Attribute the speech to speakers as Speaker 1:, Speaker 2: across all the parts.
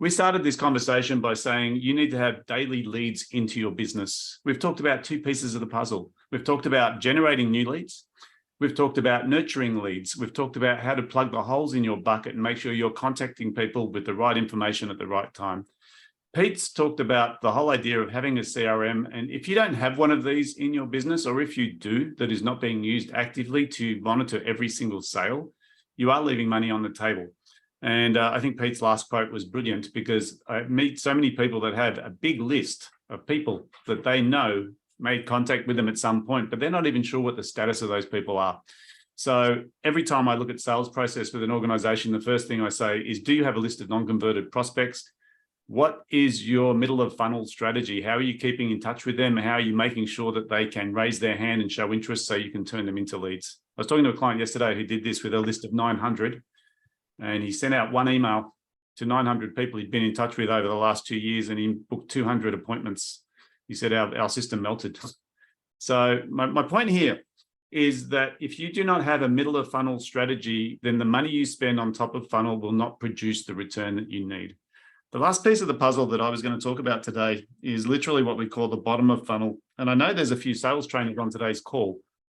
Speaker 1: We started this conversation by saying you need to have daily leads into your business. We've talked about two pieces of the puzzle. We've talked about generating new leads. We've talked about nurturing leads. We've talked about how to plug the holes in your bucket and make sure you're contacting people with the right information at the right time. Pete's talked about the whole idea of having a CRM. And if you don't have one of these in your business, or if you do, that is not being used actively to monitor every single sale, you are leaving money on the table. And I think Pete's last quote was brilliant, because I meet so many people that have a big list of people that they know made contact with them at some point, but they're not even sure what the status of those people are. So every time I look at sales process with an organization, the first thing I say is, do you have a list of non-converted prospects? What is your middle of funnel strategy? How are you keeping in touch with them? How are you making sure that they can raise their hand and show interest so you can turn them into leads? I was talking to a client yesterday who did this with a list of 900. And he sent out one email to 900 people he'd been in touch with over the last 2 years, and he booked 200 appointments. He said our system melted. So my point here is that if you do not have a middle of funnel strategy, then the money you spend on top of funnel will not produce the return that you need. The last piece of the puzzle that I was going to talk about today is literally what we call the bottom of funnel. And I know there's a few sales trainers on today's call,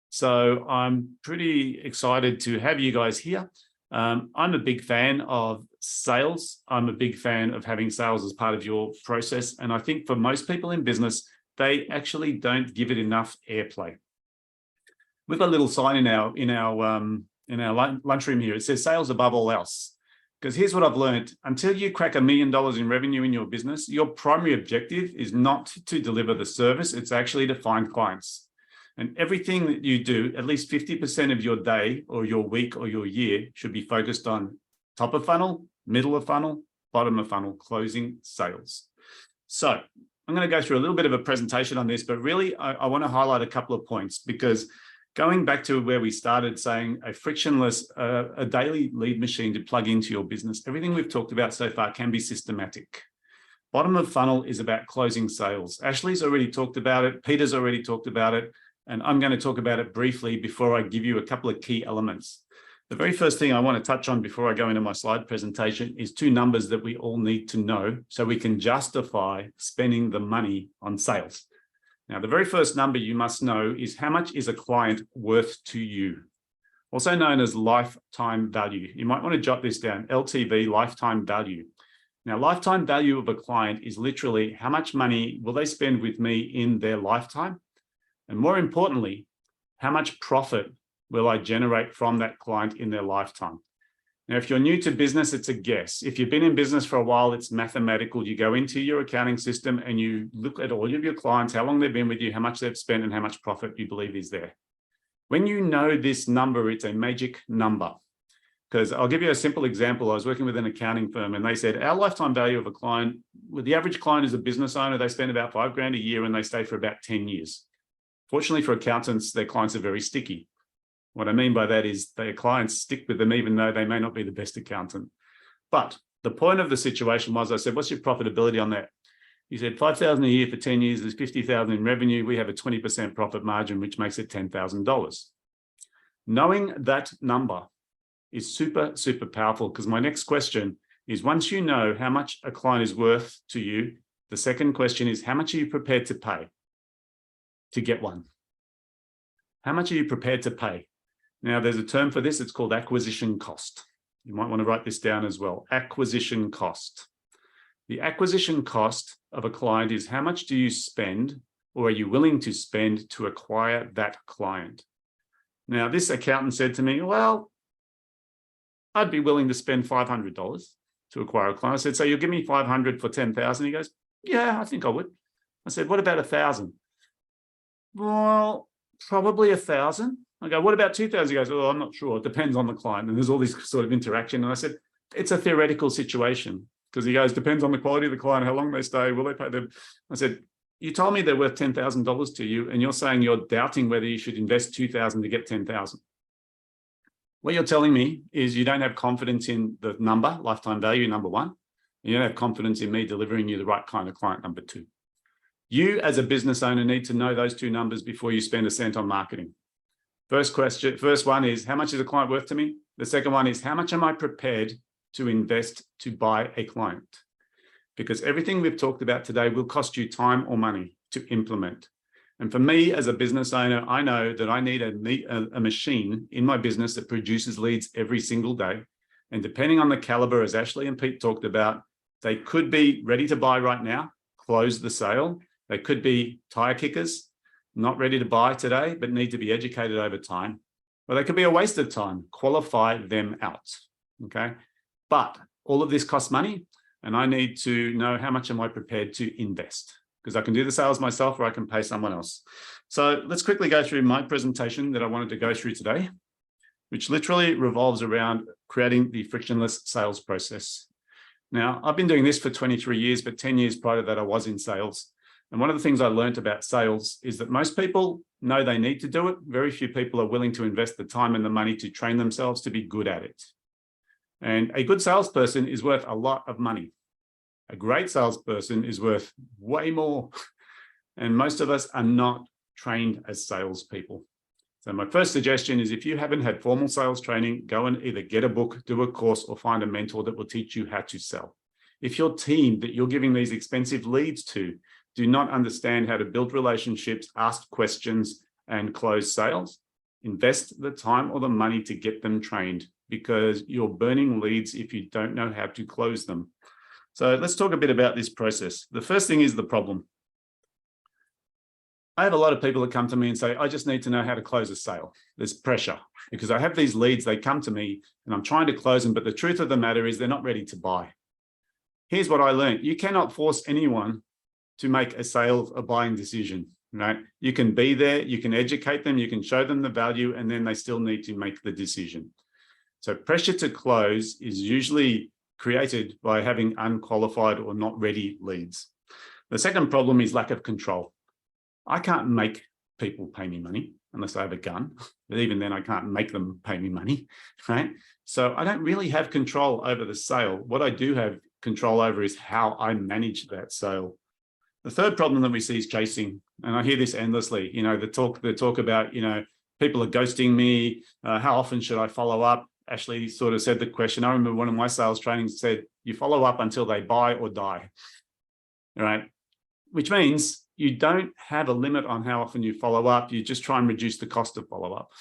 Speaker 1: so I'm pretty excited to have you guys here. I'm a big fan of sales. I'm a big fan of having sales as part of your process. And I think for most people in business, they actually don't give it enough airplay. We've got a little sign in our lunchroom here. It says sales above all else. Because here's what I've learned: until you crack $1 million in revenue in your business, your primary objective is not to deliver the service. It's actually to find clients. And everything that you do, at least 50% of your day or your week or your year, should be focused on top of funnel, middle of funnel, bottom of funnel, closing sales. So I'm going to go through a little bit of a presentation on this, but really I want to highlight a couple of points, because going back to where we started, saying a frictionless, a daily lead machine to plug into your business, everything we've talked about so far can be systematic. Bottom of funnel is about closing sales. Ashley's already talked about it. Peter's already talked about it. And I'm going to talk about it briefly before I give you a couple of key elements. The very first thing I want to touch on before I go into my slide presentation is two numbers that we all need to know so we can justify spending the money on sales. Now, the very first number you must know is how much is a client worth to you, also known as lifetime value. You might want to jot this down, LTV, lifetime value. Now, lifetime value of a client is literally how much money will they spend with me in their lifetime? And more importantly, how much profit will I generate from that client in their lifetime? Now, if you're new to business, it's a guess. If you've been in business for a while, it's mathematical. You go into your accounting system and you look at all of your clients, how long they've been with you, how much they've spent, and how much profit you believe is there. When you know this number, it's a magic number. Because I'll give you a simple example. I was working with an accounting firm and they said, our lifetime value of a client, with the average client is a business owner, they spend about $5,000 a year and they stay for about 10 years. Fortunately for accountants, their clients are very sticky. What I mean by that is their clients stick with them even though they may not be the best accountant. But the point of the situation was, I said, what's your profitability on that? He said, $5,000 a year for 10 years, there's $50,000 in revenue. We have a 20% profit margin, which makes it $10,000. Knowing that number is super, super powerful, because my next question is, once you know how much a client is worth to you, the second question is, how much are you prepared to pay to get one? How much are you prepared to pay? Now, there's a term for this. It's called acquisition cost. You might want to write this down as well. Acquisition cost. The acquisition cost of a client is how much do you spend, or are you willing to spend to acquire that client? Now, this accountant said to me, well, I'd be willing to spend $500 to acquire a client. I said, so you'll give me $500 for $10,000? He goes, yeah, I think I would. I said, what about $1,000? Well, probably $1,000. I go, what about $2,000? He goes, oh, I'm not sure. It depends on the client. And there's all this sort of interaction. And I said, it's a theoretical situation, because he goes, depends on the quality of the client, how long they stay, will they pay them? I said, you told me they're worth $10,000 to you, and you're saying you're doubting whether you should invest $2,000 to get $10,000. What you're telling me is you don't have confidence in the number, lifetime value, number one, and you don't have confidence in me delivering you the right kind of client, number two. You as a business owner need to know those two numbers before you spend a cent on marketing. First one is, how much is a client worth to me? The second one is, how much am I prepared to invest to buy a client? because everything we've talked about today will cost you time or money to implement. And for me as a business owner, I know that I need a machine in my business that produces leads every single day. And depending on the caliber, as Ashley and Pete talked about, they could be ready to buy right now, close the sale. They could be tire kickers, not ready to buy today, but need to be educated over time. Or they could be a waste of time, qualify them out, okay? But all of this costs money, and I need to know how much am I prepared to invest, because I can do the sales myself or I can pay someone else. So let's quickly go through my presentation that I wanted to go through today, which literally revolves around creating the frictionless sales process. Now, I've been doing this for 23 years, but 10 years prior to that, I was in sales. And one of the things I learned about sales is that most people know they need to do it. Very few people are willing to invest the time and the money to train themselves to be good at it. And a good salesperson is worth a lot of money. A great salesperson is worth way more. And most of us are not trained as salespeople. So my first suggestion is if you haven't had formal sales training, go and either get a book, do a course, or find a mentor that will teach you how to sell. If your team that you're giving these expensive leads to do not understand how to build relationships, ask questions, and close sales, invest the time or the money to get them trained, because you're burning leads if you don't know how to close them. So let's talk a bit about this process. The first thing is the problem. I have a lot of people that come to me and say, I just need to know how to close a sale. There's pressure because I have these leads, they come to me and I'm trying to close them, but the truth of the matter is they're not ready to buy. Here's what I learned. You cannot force anyone to make a sale, a buying decision, right? You can be there, you can educate them, you can show them the value, and then they still need to make the decision. So pressure to close is usually created by having unqualified or not ready leads. The second problem is lack of control. I can't make people pay me money unless I have a gun, but even then I can't make them pay me money, right? So I don't really have control over the sale. What I do have control over is how I manage that sale. The third problem that we see is chasing. And I hear this endlessly, you know, the talk about, you know, people are ghosting me. How often should I follow up? Ashley sort of said the question. I remember one of my sales trainings said, you follow up until they buy or die, right? Which means you don't have a limit on how often you follow up. You just try and reduce the cost of follow up,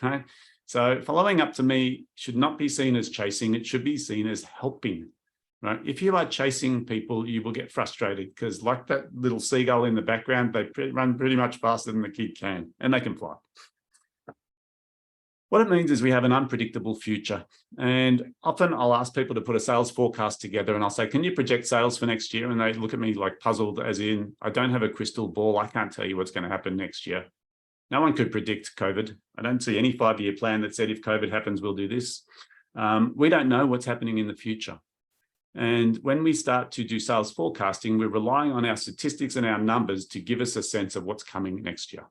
Speaker 1: right? So following up to me should not be seen as chasing. It should be seen as helping, right? If you are chasing people, you will get frustrated because like that little seagull in the background, they run pretty much faster than the kid can, and they can fly. What it means is we have an unpredictable future. And often I'll ask people to put a sales forecast together and I'll say, can you project sales for next year? And they look at me like puzzled, as in, I don't have a crystal ball. I can't tell you what's going to happen next year. No one could predict COVID. I don't see any 5-year plan that said if COVID happens, we'll do this. We don't know what's happening in the future. And when we start to do sales forecasting, we're relying on our statistics and our numbers to give us a sense of what's coming next year.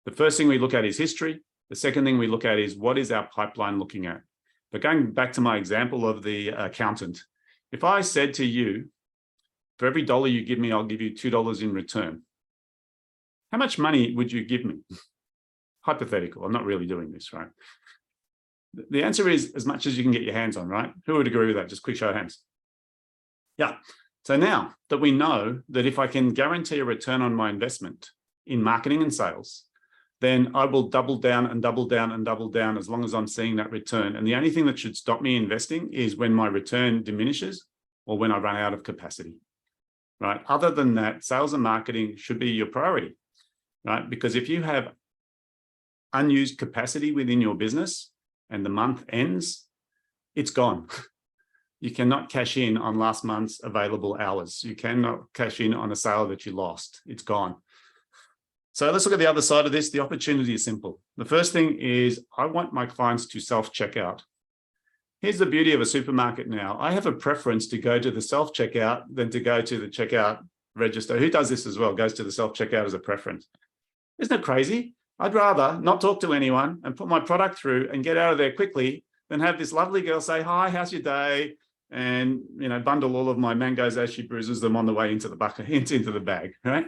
Speaker 1: The first thing we look at is history. The second thing we look at is what is our pipeline looking at? But going back to my example of the accountant, if I said to you, for every dollar you give me, I'll give you $2 in return. How much money would you give me? Hypothetical, I'm not really doing this, right? The answer is as much as you can get your hands on, right? Who would agree with that? Just quick show of hands. Yeah. So now that we know that if I can guarantee a return on my investment in marketing and sales, then I will double down and double down and double down as long as I'm seeing that return. And the only thing that should stop me investing is when my return diminishes or when I run out of capacity, right? Other than that, sales and marketing should be your priority, right? Because if you have unused capacity within your business and the month ends, it's gone. You cannot cash in on last month's available hours. You cannot cash in on a sale that you lost. It's gone. So let's look at the other side of this. The opportunity is simple. The first thing is I want my clients to self-checkout. Here's the beauty of a supermarket now. I have a preference to go to the self-checkout than to go to the checkout register. Who does this as well? Goes to the self-checkout as a preference. Isn't it crazy? I'd rather not talk to anyone and put my product through and get out of there quickly than have this lovely girl say, hi, how's your day? And, you know, bundle all of my mangoes as she bruises them on the way into the bucket, into the bag, right?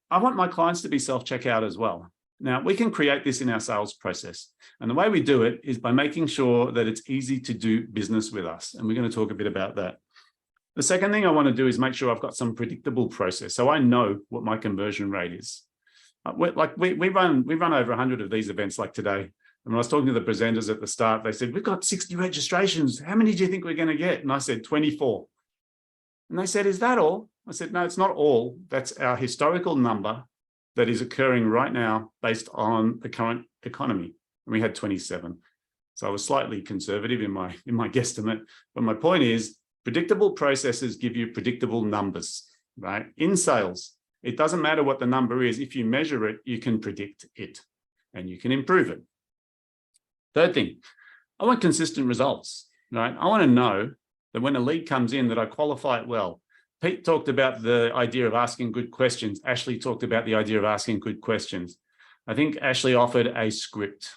Speaker 1: I want my clients to be self-checkout as well. Now, we can create this in our sales process. And the way we do it is by making sure that it's easy to do business with us. And we're going to talk a bit about that. The second thing I want to do is make sure I've got some predictable process, so I know what my conversion rate is. We run over 100 of these events like today. And when I was talking to the presenters at the start, they said, we've got 60 registrations. How many do you think we're going to get? And I said, 24. And they said, is that all? I said, no, it's not all. That's our historical number that is occurring right now based on the current economy. And we had 27. So I was slightly conservative in my guesstimate. But my point is, predictable processes give you predictable numbers, right? In sales, it doesn't matter what the number is. If you measure it, you can predict it and you can improve it. Third thing, I want consistent results, right? I want to know that when a lead comes in that I qualify it well. Pete talked about the idea of asking good questions. Ashley talked about the idea of asking good questions. I think Ashley offered a script.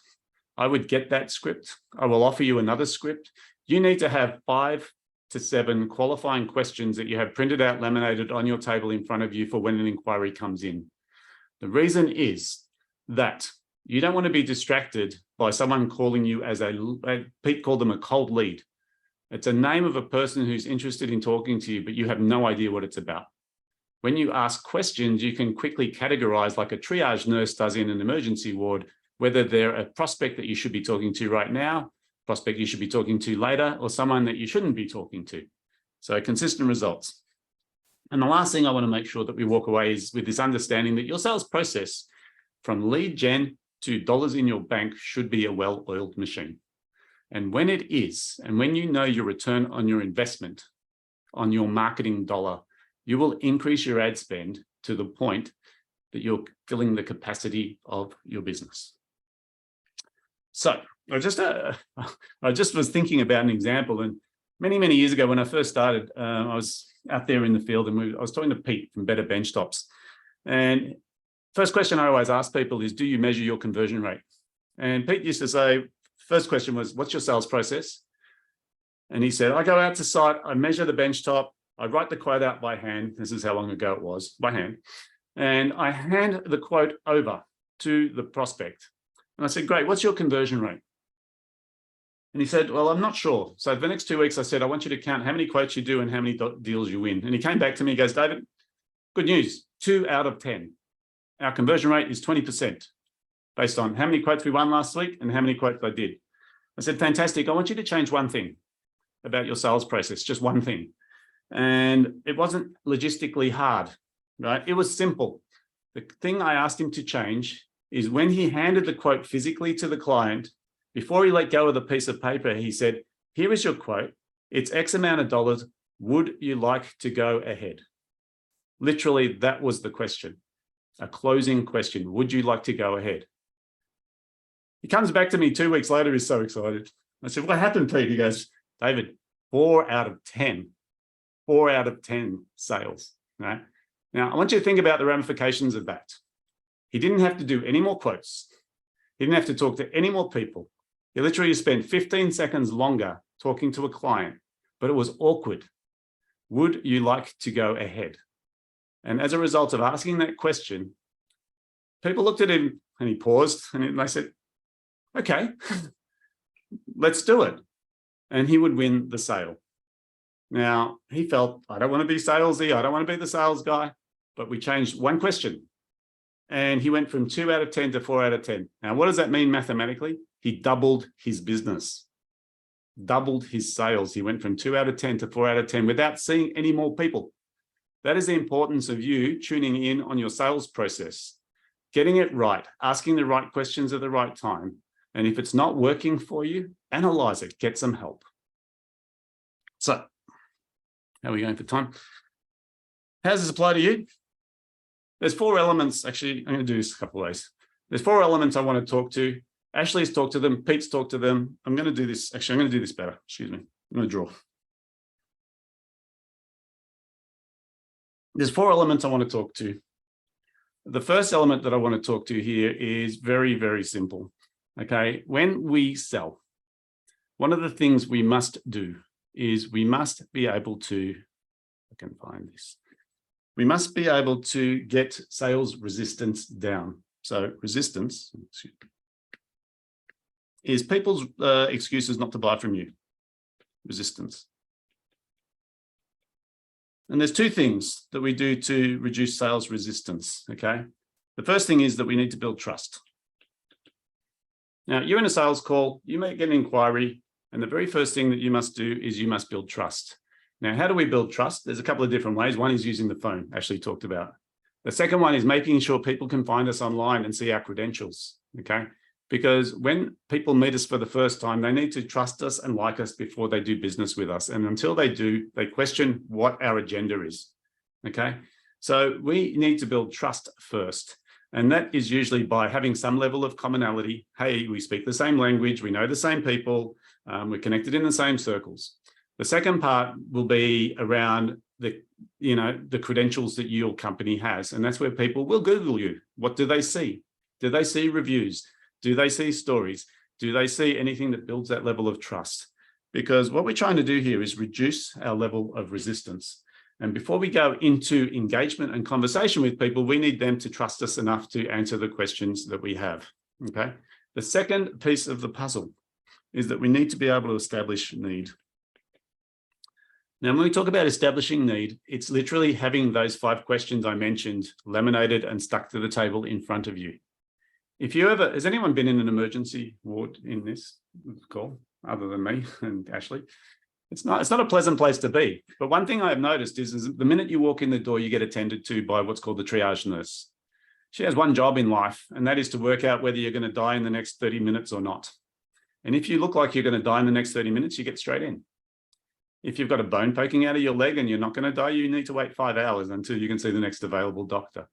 Speaker 1: I would get that script. I will offer you another script. You need to have 5 to 7 qualifying questions that you have printed out, laminated on your table in front of you for when an inquiry comes in. The reason is that you don't want to be distracted by someone calling you as Pete called them a cold lead. It's a name of a person who's interested in talking to you, but you have no idea what it's about. When you ask questions, you can quickly categorize like a triage nurse does in an emergency ward, whether they're a prospect that you should be talking to right now, prospect you should be talking to later, or someone that you shouldn't be talking to. So consistent results. And the last thing I want to make sure that we walk away is with this understanding that your sales process from lead gen to dollars in your bank should be a well-oiled machine. And when it is, and when you know your return on your investment on your marketing dollar, you will increase your ad spend to the point that you're filling the capacity of your business. So I just was thinking about an example, and many years ago when I first started, I was out there in the field and I was talking to Pete from Better Bench Tops. And first question I always ask people is, do you measure your conversion rate? And Pete used to say, first question was, what's your sales process? And he said, I go out to site, I measure the bench top, I write the quote out by hand. This is how long ago it was, by hand. And I hand the quote over to the prospect. And I said, great, what's your conversion rate? And he said, well, I'm not sure. So for the next 2 weeks, I said, I want you to count how many quotes you do and how many deals you win. And he came back to me, he goes, David, good news, 2 out of 10. Our conversion rate is 20% based on how many quotes we won last week and how many quotes I did. I said, fantastic. I want you to change one thing about your sales process, just one thing. And it wasn't logistically hard, right? It was simple. The thing I asked him to change is when he handed the quote physically to the client, before he let go of the piece of paper, he said, here is your quote. It's X amount of dollars. Would you like to go ahead? Literally, that was the question, a closing question. Would you like to go ahead? He comes back to me 2 weeks later. He's so excited. I said, what happened, Pete? He goes, David, 4 out of 10, 4 out of 10 sales. Right? Now, I want you to think about the ramifications of that. He didn't have to do any more quotes. He didn't have to talk to any more people. He literally spent 15 seconds longer talking to a client, but it was awkward. Would you like to go ahead? And as a result of asking that question, people looked at him and he paused and they said, okay, let's do it. And he would win the sale. Now, he felt, I don't want to be salesy. I don't want to be the sales guy, but we changed one question. And he went from 2 out of 10 to 4 out of 10. Now, what does that mean mathematically? He doubled his business, doubled his sales. He went from 2 out of 10 to 4 out of 10 without seeing any more people. That is the importance of you tuning in on your sales process, getting it right, asking the right questions at the right time. And if it's not working for you, analyze it, get some help. So, how are we going for time? How does this apply to you? There's 4 elements. Actually, I'm going to do this a couple of ways. There's 4 elements I want to talk to. Ashley's talked to them. Pete's talked to them. I'm going to do this. Actually, I'm going to do this better. Excuse me. I'm going to draw. There's 4 elements I want to talk to. The first element that I want to talk to here is very, very simple. Okay. When we sell, one of the things we must do is we must be able to, I can find this. We must be able to get sales resistance down. So resistance is people's excuses not to buy from you. Resistance. And there's two things that we do to reduce sales resistance, okay? The first thing is that we need to build trust. Now, you're in a sales call, you may get an inquiry, and the very first thing that you must do is you must build trust. Now, how do we build trust? There's a couple of different ways. One is using the phone, Ashley talked about. The second one is making sure people can find us online and see our credentials, okay? Because when people meet us for the first time, they need to trust us and like us before they do business with us. And until they do, they question what our agenda is, okay? So we need to build trust first. And that is usually by having some level of commonality. Hey, we speak the same language, we know the same people, we're connected in the same circles. The second part will be around the credentials that your company has. And that's where people will Google you. What do they see? Do they see reviews? Do they see stories? Do they see anything that builds that level of trust? Because what we're trying to do here is reduce our level of resistance. And before we go into engagement and conversation with people, we need them to trust us enough to answer the questions that we have, okay? The second piece of the puzzle is that we need to be able to establish need. Now, when we talk about establishing need, it's literally having those 5 questions I mentioned laminated and stuck to the table in front of you. If you ever, has anyone been in an emergency ward in this call, other than me and Ashley? It's not a pleasant place to be. But one thing I have noticed is the minute you walk in the door, you get attended to by what's called the triage nurse. She has one job in life, and that is to work out whether you're going to die in the next 30 minutes or not. And if you look like you're going to die in the next 30 minutes, you get straight in. If you've got a bone poking out of your leg and you're not going to die, you need to wait 5 hours until you can see the next available doctor.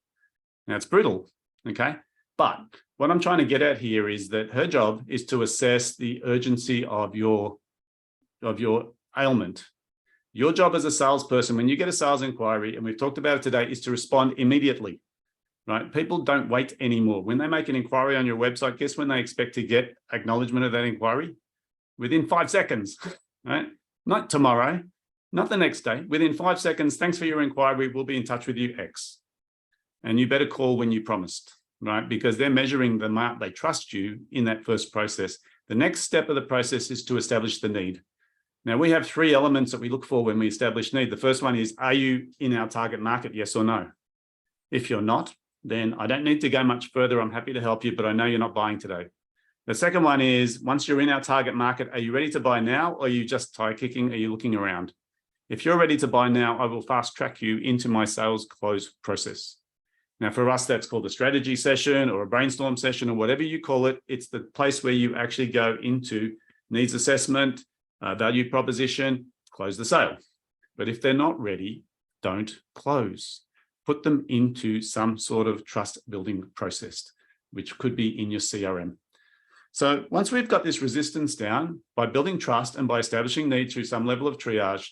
Speaker 1: Now, it's brutal, okay? But what I'm trying to get at here is that her job is to assess the urgency of your ailment. Your job as a salesperson, when you get a sales inquiry, and we've talked about it today, is to respond immediately, right? People don't wait anymore. When they make an inquiry on your website, guess when they expect to get acknowledgement of that inquiry? Within 5 seconds, right? Not tomorrow, not the next day. Within 5 seconds, thanks for your inquiry. We'll be in touch with you, X. And you better call when you promised, right? Because they're measuring the amount they trust you in that first process. The next step of the process is to establish the need. Now, we have 3 elements that we look for when we establish need. The first one is, are you in our target market, yes or no? If you're not, then I don't need to go much further. I'm happy to help you, but I know you're not buying today. The second one is, once you're in our target market, are you ready to buy now, or are you just tire kicking? Are you looking around? If you're ready to buy now, I will fast track you into my sales close process. Now, for us, that's called a strategy session or a brainstorm session or whatever you call it. It's the place where you actually go into needs assessment, value proposition, close the sale. But if they're not ready, don't close. Put them into some sort of trust building process, which could be in your CRM. So once we've got this resistance down, by building trust and by establishing need through some level of triage,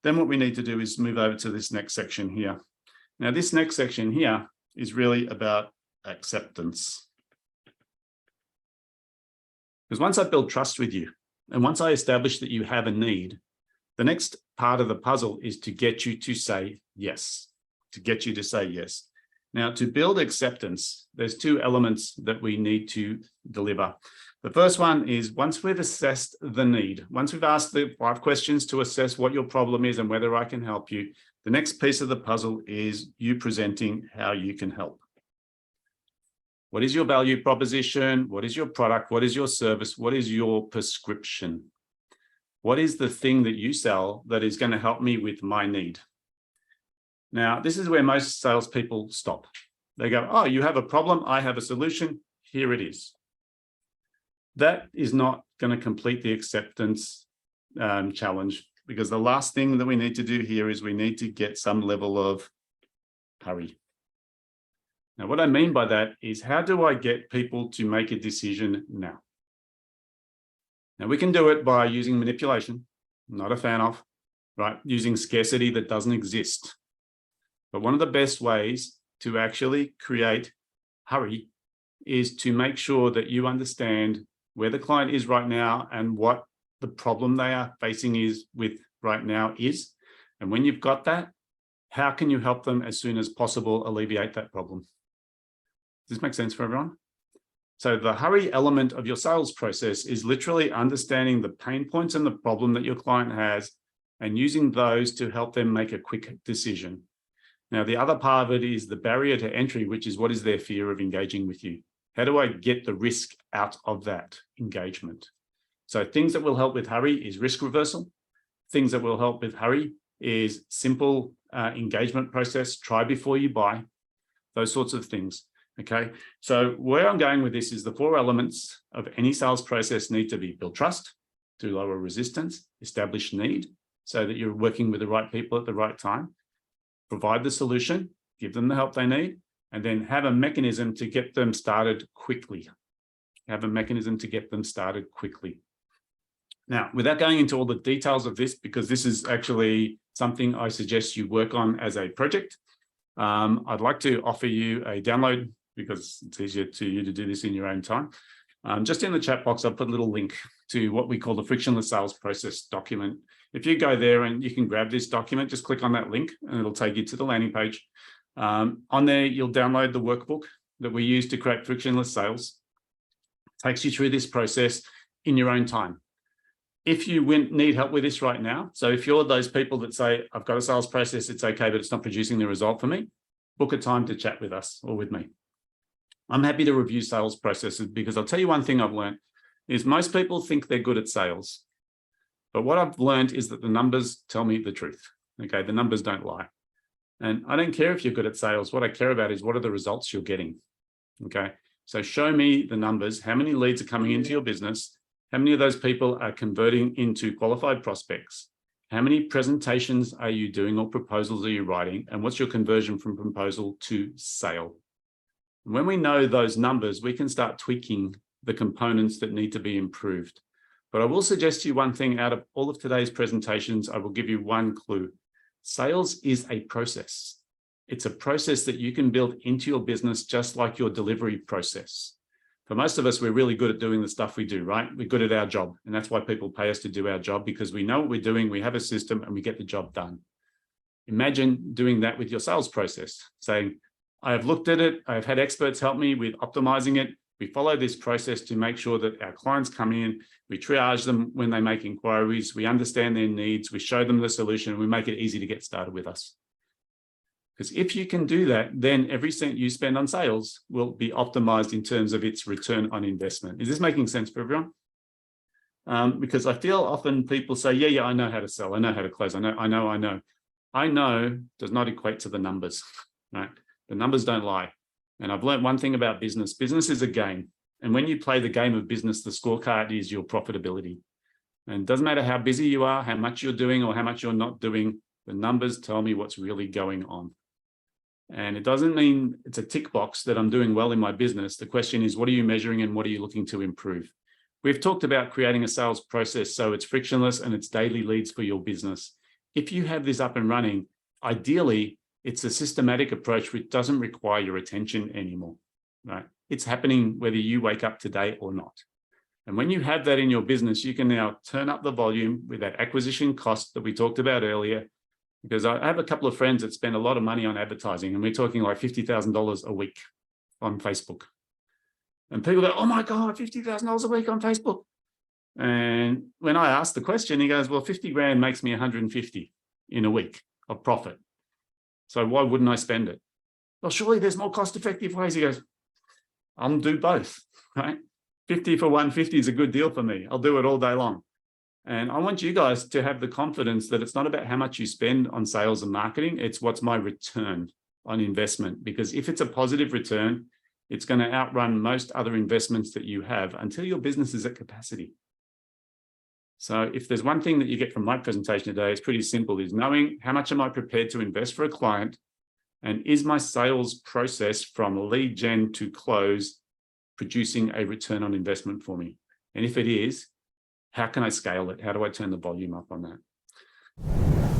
Speaker 1: then what we need to do is move over to this next section here. Now, this next section here is really about acceptance. Because once I build trust with you, and once I establish that you have a need, the next part of the puzzle is to get you to say yes, to get you to say yes. Now, to build acceptance, there's 2 elements that we need to deliver. The first one is, once we've assessed the need, once we've asked the 5 questions to assess what your problem is and whether I can help you, the next piece of the puzzle is you presenting how you can help. What is your value proposition? What is your product? What is your service? What is your prescription? What is the thing that you sell that is going to help me with my need? Now, this is where most salespeople stop. They go, oh, you have a problem. I have a solution. Here it is. That is not going to complete the acceptance challenge, because the last thing that we need to do here is we need to get some level of hurry. Now, what I mean by that is, how do I get people to make a decision now? Now, we can do it by using manipulation, not a fan of, right? Using scarcity that doesn't exist. But one of the best ways to actually create hurry is to make sure that you understand where the client is right now and what the problem they are facing is with right now is. And when you've got that, how can you help them as soon as possible alleviate that problem? Does this make sense for everyone? So the hurry element of your sales process is literally understanding the pain points and the problem that your client has and using those to help them make a quick decision. Now, the other part of it is the barrier to entry, which is what is their fear of engaging with you? How do I get the risk out of that engagement? So things that will help with hurry is risk reversal. Things that will help with hurry is simple engagement process, try before you buy, those sorts of things. Okay, so where I'm going with this is the 4 elements of any sales process need to be: build trust to lower resistance, establish need so that you're working with the right people at the right time, provide the solution, give them the help they need, and then have a mechanism to get them started quickly. Have a mechanism to get them started quickly. Now, without going into all the details of this, because this is actually something I suggest you work on as a project, I'd like to offer you a download because it's easier to you to do this in your own time. Just in the chat box, I'll put a little link to what we call the Frictionless Sales Process document. If you go there and you can grab this document, just click on that link and it'll take you to the landing page. On there, you'll download the workbook that we use to create frictionless sales. It takes you through this process in your own time. If you need help with this right now, so if you're those people that say, I've got a sales process, it's okay, but it's not producing the result for me, book a time to chat with us or with me. I'm happy to review sales processes because I'll tell you one thing I've learned is most people think they're good at sales. But what I've learned is that the numbers tell me the truth. Okay, the numbers don't lie. And I don't care if you're good at sales. What I care about is what are the results you're getting. Okay, so show me the numbers. How many leads are coming into your business? How many of those people are converting into qualified prospects? How many presentations are you doing or proposals are you writing? And what's your conversion from proposal to sale? And when we know those numbers, we can start tweaking the components that need to be improved. But I will suggest to you one thing out of all of today's presentations, I will give you one clue. Sales is a process. It's a process that you can build into your business just like your delivery process. For most of us, we're really good at doing the stuff we do, right? We're good at our job. And that's why people pay us to do our job, because we know what we're doing, we have a system, and we get the job done. Imagine doing that with your sales process, saying, I have looked at it, I've had experts help me with optimizing it. We follow this process to make sure that our clients come in, we triage them when they make inquiries, we understand their needs, we show them the solution, and we make it easy to get started with us. Because if you can do that, then every cent you spend on sales will be optimized in terms of its return on investment. Is this making sense for everyone? Because I feel often people say, yeah, I know how to sell. I know how to close. I know. I know does not equate to the numbers, right? The numbers don't lie. And I've learned one thing about business. Business is a game. And when you play the game of business, the scorecard is your profitability. And it doesn't matter how busy you are, how much you're doing or how much you're not doing, the numbers tell me what's really going on. And it doesn't mean it's a tick box that I'm doing well in my business. The question is, what are you measuring and what are you looking to improve? We've talked about creating a sales process so it's frictionless and it's daily leads for your business. If you have this up and running, ideally, it's a systematic approach which doesn't require your attention anymore, right? It's happening whether you wake up today or not. And when you have that in your business, you can now turn up the volume with that acquisition cost that we talked about earlier. Because I have a couple of friends that spend a lot of money on advertising, and we're talking like $50,000 a week on Facebook. And people go, oh my God, $50,000 a week on Facebook. And when I ask the question, he goes, well, 50 grand makes me 150 in a week of profit. So why wouldn't I spend it? Well, surely there's more cost-effective ways. He goes, I'll do both, right? 50 for 150 is a good deal for me. I'll do it all day long. And I want you guys to have the confidence that it's not about how much you spend on sales and marketing, it's what's my return on investment. Because if it's a positive return, it's going to outrun most other investments that you have until your business is at capacity. So if there's one thing that you get from my presentation today, it's pretty simple, is knowing how much am I prepared to invest for a client, and is my sales process from lead gen to close producing a return on investment for me? And if it is, how can I scale it? How do I turn the volume up on that?